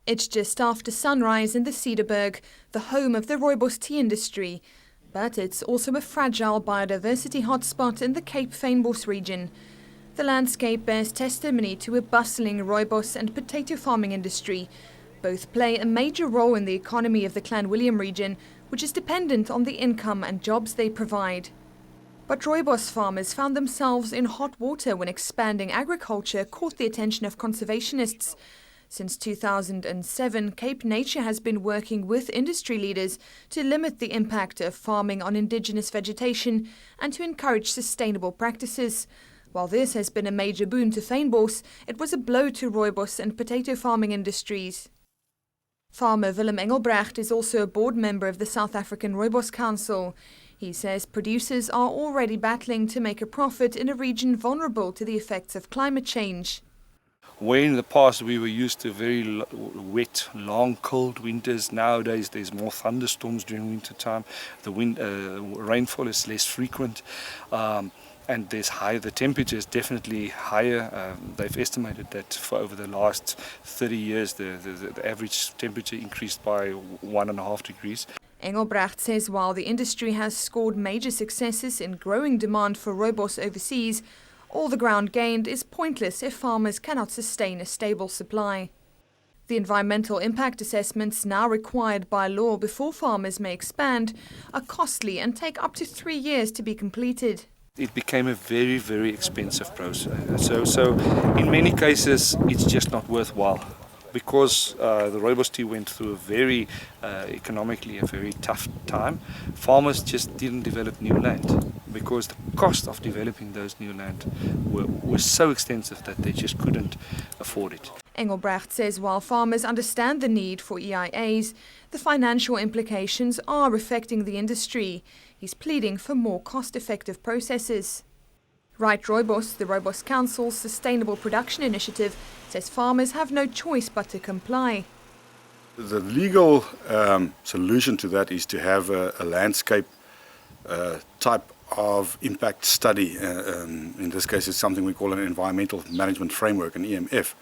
It's just after sunrise in the Cederberg, the home of the Rooibos tea industry. But it's also a fragile biodiversity hotspot in the Cape Fynbos region. The landscape bears testimony to a bustling Rooibos and potato farming industry. Both play a major role in the economy of the Clanwilliam region, which is dependent on the income and jobs they provide. But Rooibos farmers found themselves in hot water when expanding agriculture caught the attention of conservationists. Since 2007, Cape Nature has been working with industry leaders to limit the impact of farming on indigenous vegetation and to encourage sustainable practices. While this has been a major boon to Fynbos, it was a blow to Rooibos and potato farming industries. Farmer Willem Engelbrecht is also a board member of the South African Rooibos Council. He says producers are already battling to make a profit in a region vulnerable to the effects of climate change. Where in the past we were used to very wet, long, cold winters, nowadays there's more thunderstorms during winter time. The rainfall is less frequent, and the temperature is definitely higher. They've estimated that for over the last 30 years the average temperature increased by 1.5 degrees. Engelbrecht says while the industry has scored major successes in growing demand for Rooibos overseas, all the ground gained is pointless if farmers cannot sustain a stable supply. The environmental impact assessments now required by law before farmers may expand are costly and take up to 3 years to be completed. It became a very, very expensive process. So in many cases it's just not worthwhile, because the Rooibos tea went through a very economically a very tough time. Farmers just didn't develop new land because the cost of developing those new land was so extensive that they just couldn't afford it. Engelbrecht says while farmers understand the need for EIAs, the financial implications are affecting the industry. He's pleading for more cost-effective processes. Right Rooibos, the Rooibos Council's Sustainable Production Initiative, says farmers have no choice but to comply. The legal solution to that is to have a landscape type of impact study. In this case, it's something we call an environmental management framework, an EMF,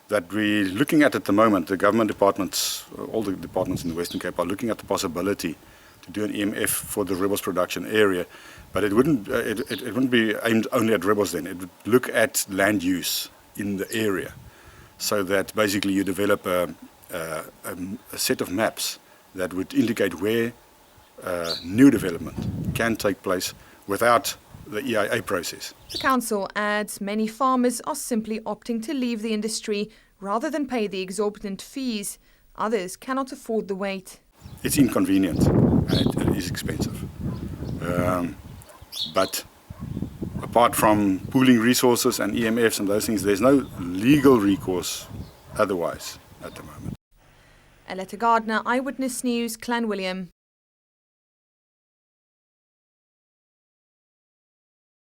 that we're looking at the moment. The government departments, all the departments in the Western Cape are looking at the possibility to do an EMF for the Rooibos production area, but it wouldn't be aimed only at Rooibos then. It would look at land use in the area, so that basically you develop a set of maps that would indicate where new development can take place without the EIA process. The council adds many farmers are simply opting to leave the industry rather than pay the exorbitant fees. Others cannot afford the wait. It's inconvenient and it is expensive. But apart from pooling resources and EMFs and those things, there's no legal recourse otherwise at the moment. Aletta Gardner, Eyewitness News, Clanwilliam.